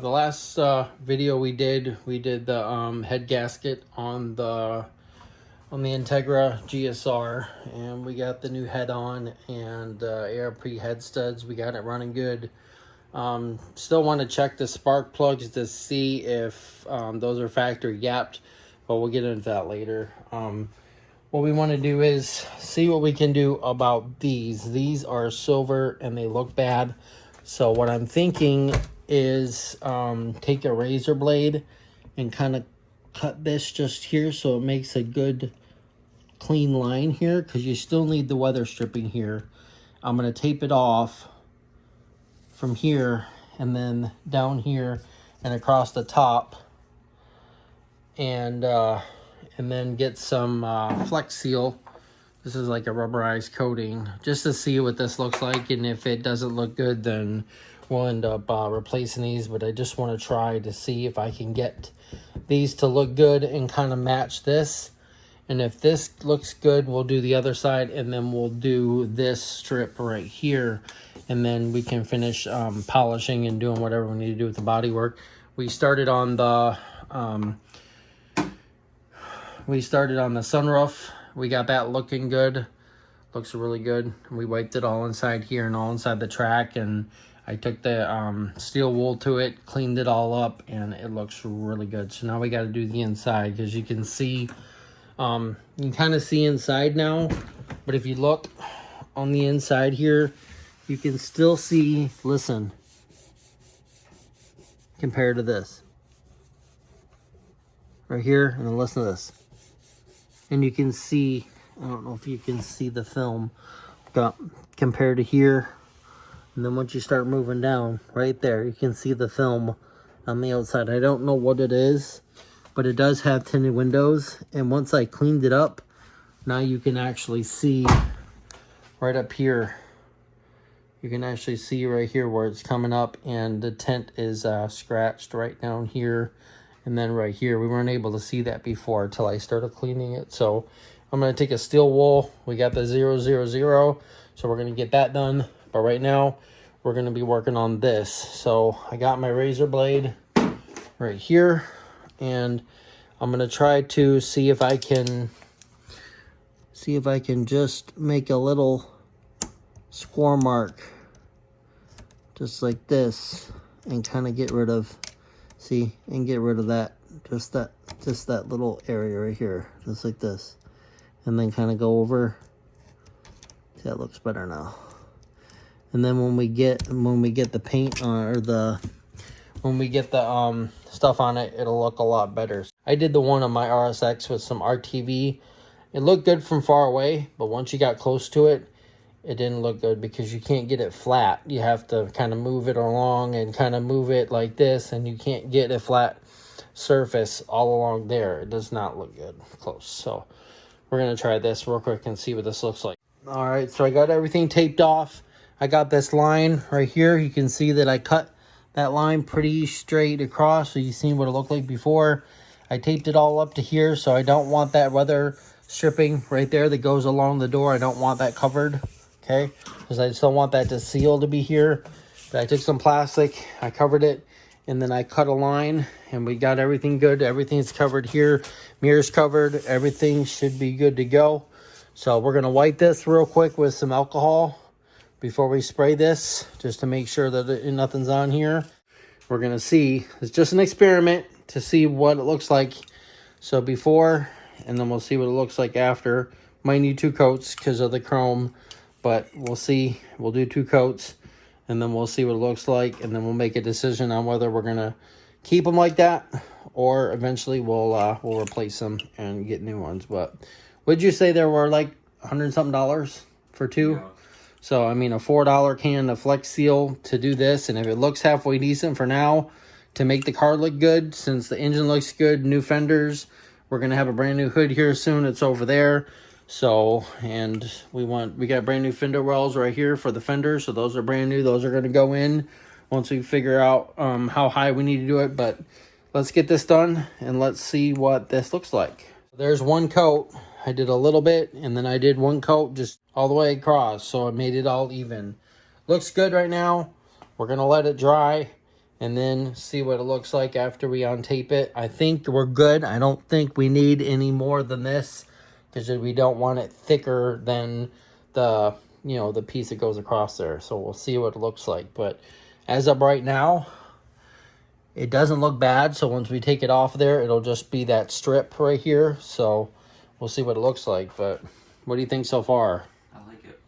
the last video we did the head gasket on the Integra GSR, and we got the new head on and ARP head studs. We got it running good. Still want to check the spark plugs to see if those are factory gapped, but we'll get into that later. What we want to do is see what we can do about these. These are silver and they look bad. So what I'm thinking is take a razor blade and kind of cut this just here so it makes a good clean line here, because you still need the weather stripping here. I'm going to tape it off from here and then down here and across the top, and then get some Flex Seal. This is like a rubberized coating, just to see what this looks like, and if it doesn't look good, then we'll end up replacing these. But I just want to try to see if I can get these to look good and kind of match this. And if this looks good, we'll do the other side, and then we'll do this strip right here, and then we can finish polishing and doing whatever we need to do with the body work. We started on the sunroof. We got that looking good. Looks really good. We wiped it all inside here and all inside the track, and I took the steel wool to it, cleaned it all up, and it looks really good. So now we got to do the inside, because you can see, you can kind of see inside now, but if you look on the inside here, you can still see, listen, compared to this right here, and then listen to this. And you can see, I don't know if you can see the film compared to here. And then once you start moving down right there, you can see the film on the outside. I don't know what it is, but it does have tinted windows. And once I cleaned it up, now you can actually see right up here. You can actually see right here where it's coming up, and the tint is scratched right down here. And then right here, we weren't able to see that before until I started cleaning it. So I'm going to take a steel wool. We got the 000, so we're going to get that done. But right now, we're going to be working on this. So I got my razor blade right here, and I'm going to try to see if I can just make a little score mark just like this, and kind of get rid of, and get rid of that, just that little area right here, just like this, and then kind of go over. See, that looks better now. And then when we get the paint on, or when we get the stuff on it, it'll look a lot better. I did the one on my RSX with some RTV. It looked good from far away, but once you got close to it, it didn't look good, because you can't get it flat. You have to kind of move it along and kind of move it like this, and you can't get a flat surface all along there. It does not look good close. So we're going to try this real quick and see what this looks like. All right, so I got everything taped off. I got this line right here. You can see that I cut that line pretty straight across, so you've seen what it looked like before. I taped it all up to here, so I don't want that weather stripping right there that goes along the door. I don't want that covered. Okay, because I still want that to seal to be here. But I took some plastic, I covered it, and then I cut a line, and we got everything good. Everything's covered here. Mirrors covered. Everything should be good to go. So we're going to wipe this real quick with some alcohol before we spray this, just to make sure that nothing's on here. We're going to see. It's just an experiment to see what it looks like. So before, and then we'll see what it looks like after. Might need 2 coats because of the chrome. But we'll see. We'll do 2 coats, and then we'll see what it looks like, and then we'll make a decision on whether we're gonna keep them like that, or eventually we'll replace them and get new ones. But would you say there were like $100-something for 2? Yeah. So I mean, a $4 can of Flex Seal to do this, and if it looks halfway decent for now, to make the car look good, since the engine looks good, new fenders. We're gonna have a brand new hood here soon. It's over there. So, and we got brand new fender wells right here for the fenders. So those are brand new. Those are going to go in once we figure out how high we need to do it. But let's get this done, and let's see what this looks like. There's 1 coat. I did a little bit, and then I did 1 coat just all the way across. So I made it all even. Looks good right now. We're going to let it dry, and then see what it looks like after we untape it. I think we're good. I don't think we need any more than this, because we don't want it thicker than the, you know, the piece that goes across there. So we'll see what it looks like. But as of right now, it doesn't look bad. So once we take it off there, it'll just be that strip right here. So we'll see what it looks like. But what do you think so far? I like it.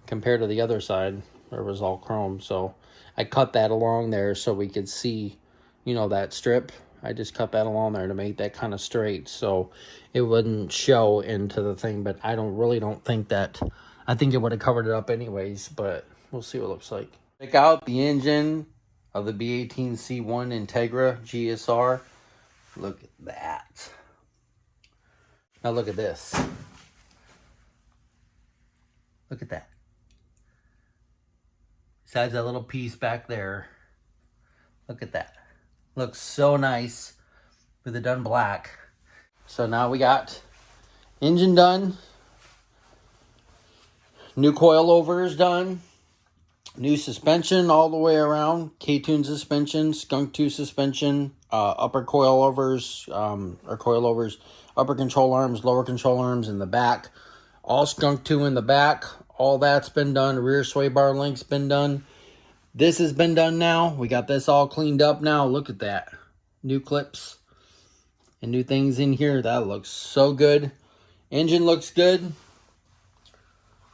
Compared to the other side, where it was all chrome. So I cut that along there so we could see, you know, that strip. I just cut that along there to make that kind of straight, so it wouldn't show into the thing. But I really don't think that, I think it would have covered it up anyways, but we'll see what it looks like. Check out the engine of the B18c1 Integra GSR. Look at that. Now look at this. Look at that. Besides that little piece back there, look at that. Looks so nice with it done black. So now we got engine done, new coilovers done, new suspension all the way around, K-tune suspension, skunk 2 suspension, upper coilovers, upper control arms, lower control arms in the back, all skunk 2 in the back. All that's been done. Rear sway bar link's been done. This has been done now. We got this all cleaned up now. Look at that. New clips and new things in here. That looks so good. Engine looks good.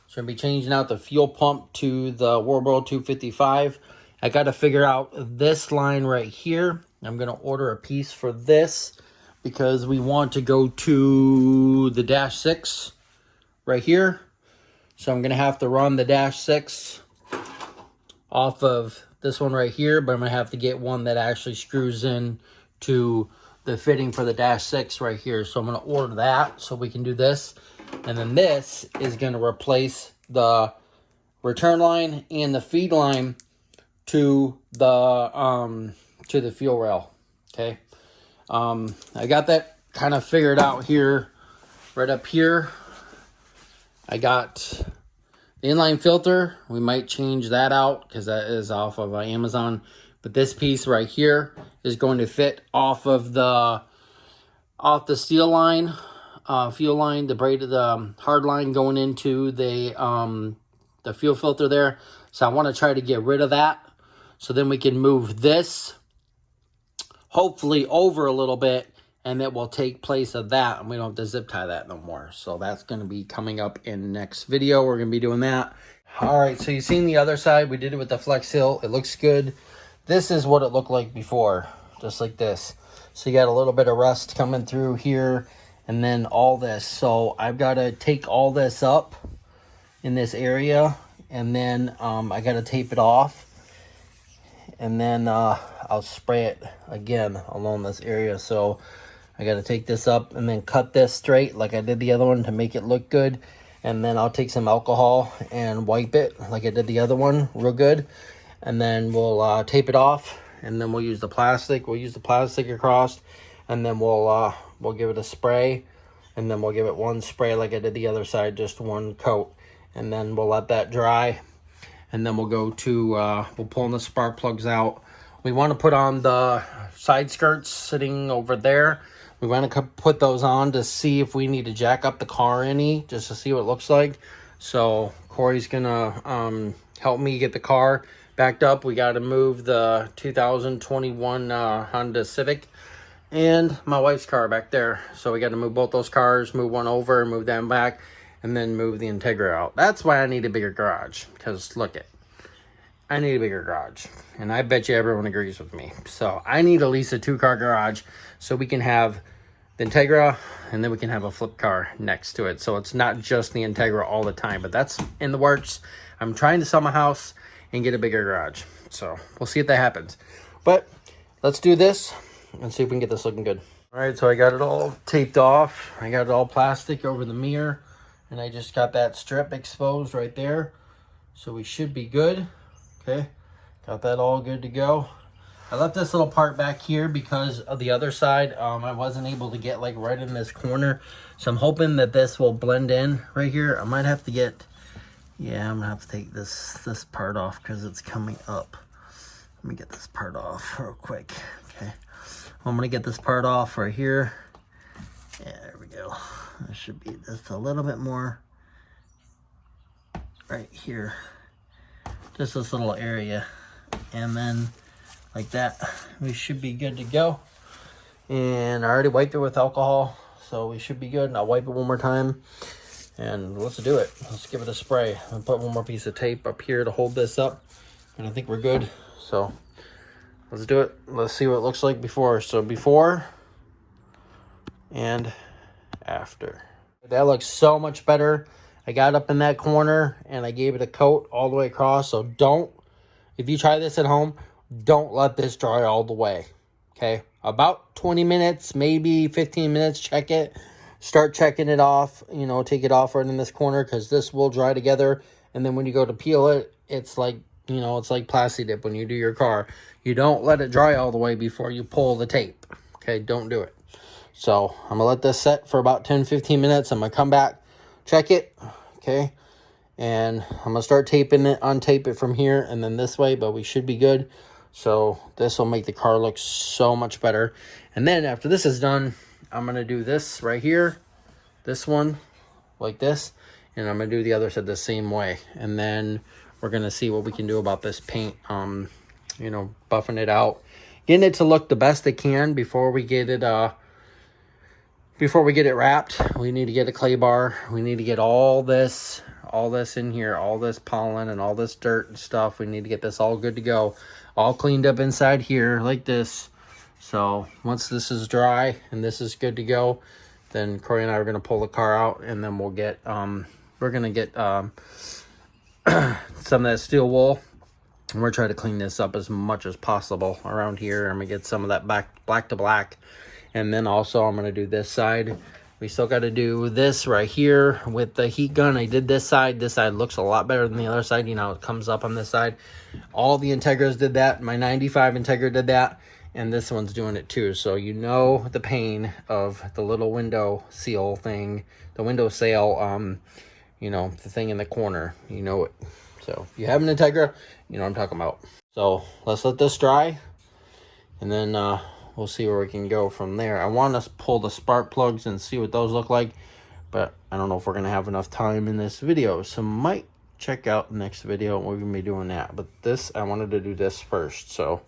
So I'm going to be changing out the fuel pump to the Warburg 255. I got to figure out this line right here. I'm going to order a piece for this because we want to go to the dash 6 right here. So I'm going to have to run the dash 6 off of this one right here, but I'm going to have to get one that actually screws in to the fitting for the dash 6 right here. So I'm going to order that so we can do this. And then this is going to replace the return line and the feed line to the fuel rail. Okay. I got that kind of figured out here, right up here. I got the inline filter. We might change that out because that is off of Amazon. But this piece right here is going to fit off the steel line, fuel line, the hard line going into the fuel filter there. So I want to try to get rid of that. So then we can move this hopefully over a little bit, and it will take place of that, and we don't have to zip tie that no more. So that's going to be coming up in the next video. We're going to be doing that. All right, so you've seen the other side. We did it with the Flex Hill. It looks good. This is what it looked like before, just like this. So you got a little bit of rust coming through here, and then all this. So I've got to take all this up in this area, and then I got to tape it off, and then I'll spray it again along this area. So I got to take this up and then cut this straight like I did the other one to make it look good. And then I'll take some alcohol and wipe it like I did the other one real good. And then we'll tape it off, and then we'll use the plastic. We'll use the plastic across, and then we'll give it a spray, and then we'll give it one spray like I did the other side, just one coat. And then we'll let that dry, and then we'll go to, we'll pull the spark plugs out. We want to put on the side skirts sitting over there. We want to put those on to see if we need to jack up the car any, just to see what it looks like. So Corey's going to help me get the car backed up. We got to move the 2021 Honda Civic and my wife's car back there. So we got to move both those cars, move one over, move them back, and then move the Integra out. That's why I need a bigger garage, because look it. I need a bigger garage, and I bet you everyone agrees with me. So I need at least a 2-car garage so we can have the Integra, and then we can have a flip car next to it. So it's not just the Integra all the time, but that's in the works. I'm trying to sell my house and get a bigger garage. So we'll see if that happens. But let's do this and see if we can get this looking good. All right, so I got it all taped off. I got it all plastic over the mirror, and I just got that strip exposed right there. So we should be good. Okay, got that all good to go. I left this little part back here because of the other side. I wasn't able to get like right in this corner. So I'm hoping that this will blend in right here. I might have to get, yeah, I'm gonna have to take this part off because it's coming up. Let me get this part off real quick. Okay, I'm gonna get this part off right here. Yeah, there we go. There should be just a little bit more right here. Just this little area. And then like that, we should be good to go. And I already wiped it with alcohol, so we should be good. And I'll wipe it one more time. And let's do it. Let's give it a spray. I'll put one more piece of tape up here to hold this up. And I think we're good. So let's do it. Let's see what it looks like before. So before and after. That looks so much better. I got up in that corner and I gave it a coat all the way across. So don't, if you try this at home, don't let this dry all the way. Okay, about 20 minutes, maybe 15 minutes, check it. Start checking it off, you know, take it off right in this corner because this will dry together. And then when you go to peel it, it's like, you know, it's like Plasti Dip when you do your car. You don't let it dry all the way before you pull the tape. Okay, don't do it. So I'm gonna let this set for about 10-15 minutes. I'm gonna come back, check it, okay, and I'm gonna start taping it, untape it from here and then this way, but we should be good. So this will make the car look so much better. And then after this is done, I'm gonna do this right here, this one like this, and I'm gonna do the other side the same way. And then we're gonna see what we can do about this paint, you know, buffing it out, getting it to look the best it can before we get it wrapped. We need to get a clay bar. We need to get all this in here, all this pollen and all this dirt and stuff. We need to get this all good to go, all cleaned up inside here like this. So once this is dry and this is good to go, then Corey and I are going to pull the car out, and then we'll get we're going to get some of that steel wool, and we're trying to clean this up as much as possible around here. I'm going to get some of that black to black. And then also I'm going to do this side. We still got to do this right here with the heat gun. I did this side. This side looks a lot better than the other side. You know, it comes up on this side. All the Integras did that. My 95 Integra did that. And this one's doing it too. So you know the pain of the little window seal thing. The window sail, you know, the thing in the corner. You know it. So if you have an Integra, you know what I'm talking about. So let's let this dry. And then we'll see where we can go from there. I want to pull the spark plugs and see what those look like, but I don't know if we're going to have enough time in this video. So might check out the next video. We're going to be doing that. But this, I wanted to do this first. So,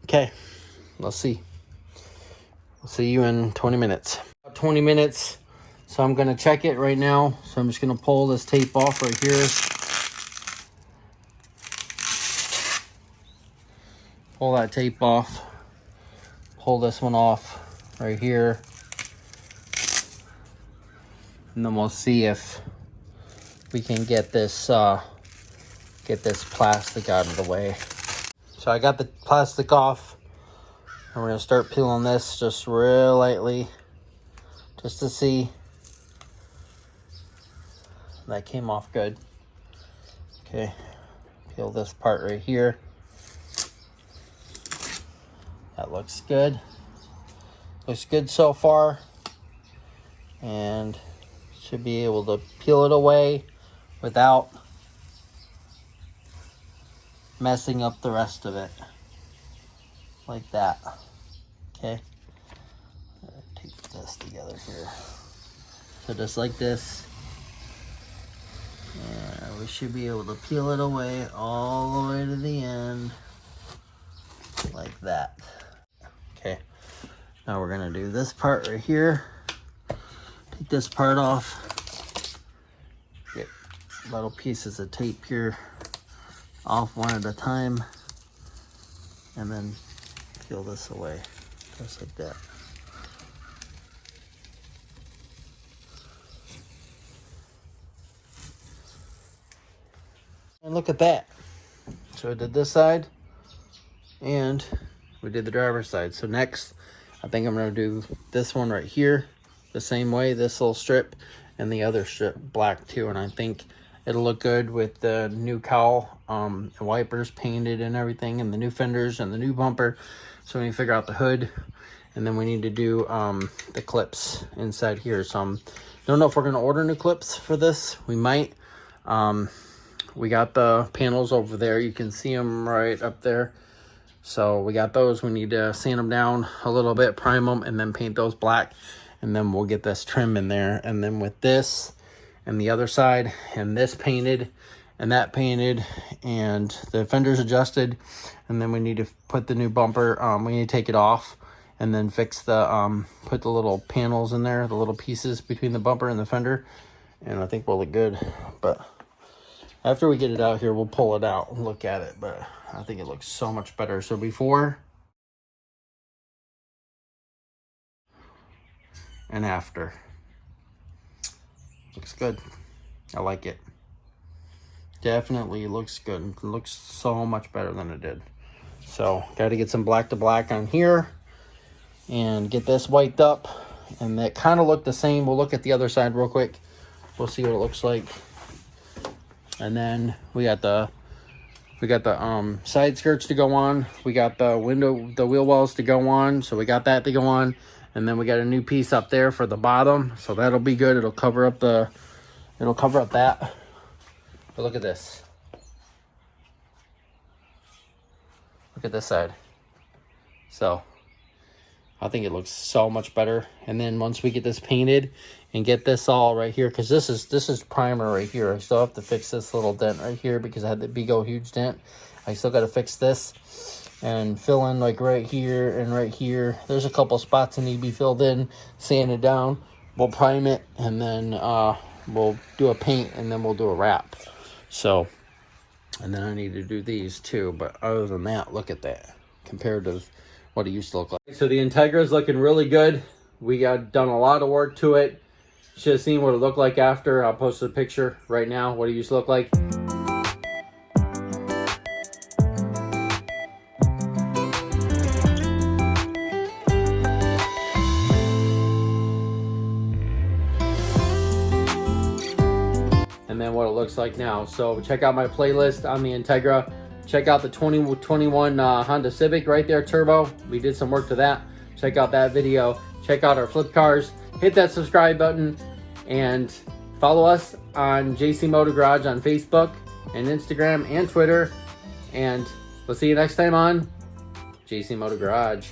okay, let's see. We'll see you in 20 minutes. 20 minutes. So I'm going to check it right now. So I'm just going to pull this tape off right here. Pull that tape off, pull this one off right here, and then we'll see if we can get this plastic out of the way. So I got the plastic off, and we're gonna start peeling this just real lightly, just to see. That came off good. Okay, peel this part right here. That looks good. Looks good so far. And should be able to peel it away without messing up the rest of it. Like that. Okay. Tape this together here. So just like this. And we should be able to peel it away all the way to the end. Like that. Okay, now we're gonna do this part right here. Take this part off. Get little pieces of tape here off one at a time, and then peel this away, just like that. And look at that. So I did this side, and we did the driver's side. So next, I think I'm going to do this one right here the same way, this little strip, and the other strip black too. And I think it'll look good with the new cowl, wipers painted and everything, and the new fenders and the new bumper. So we need to figure out the hood, and then we need to do the clips inside here. So I don't know if we're going to order new clips for this. We might. we got the panels over there. You can see them right up there. So we got those. We need to sand them down a little bit, prime them, and then paint those black. And then we'll get this trim in there. And then with this and the other side and this painted and that painted and the fenders adjusted. And then we need to put the new bumper. We need to take it off and then fix the, put the little panels in there, the little pieces between the bumper and the fender. And I think we'll look good. But after we get it out here, we'll pull it out and look at it. But I think it looks so much better. So before and after. Looks good. I like it. Definitely looks good. It looks so much better than it did. So got to get some black to black on here and get this wiped up. And that kind of looked the same. We'll look at the other side real quick. We'll see what it looks like. And then we got the side skirts to go on. We got the wheel wells to go on. So we got that to go on. And then we got a new piece up there for the bottom. So that'll be good. It'll cover up that. But look at this. Look at this side. So I think it looks so much better. And then once we get this painted and get this all right here, because this is primer right here. I still have to fix this little dent right here because I had the big old huge dent. I still got to fix this and fill in like right here and right here. There's a couple spots that need to be filled in, sanded down. We'll prime it and then we'll do a paint and then we'll do a wrap. So, and then I need to do these too. But other than that, look at that compared to what it used to look like. So the Integra is looking really good. We got done a lot of work to it. Should have seen what it looked like after. I'll post a picture right now what it used to look like. And then what it looks like now. So check out my playlist on the Integra. Check out the 2021 Honda Civic right there, turbo. We did some work to that. Check out that video. Check out our flip cars. Hit that subscribe button and follow us on JC Motor Garage on Facebook and Instagram and Twitter. And we'll see you next time on JC Motor Garage.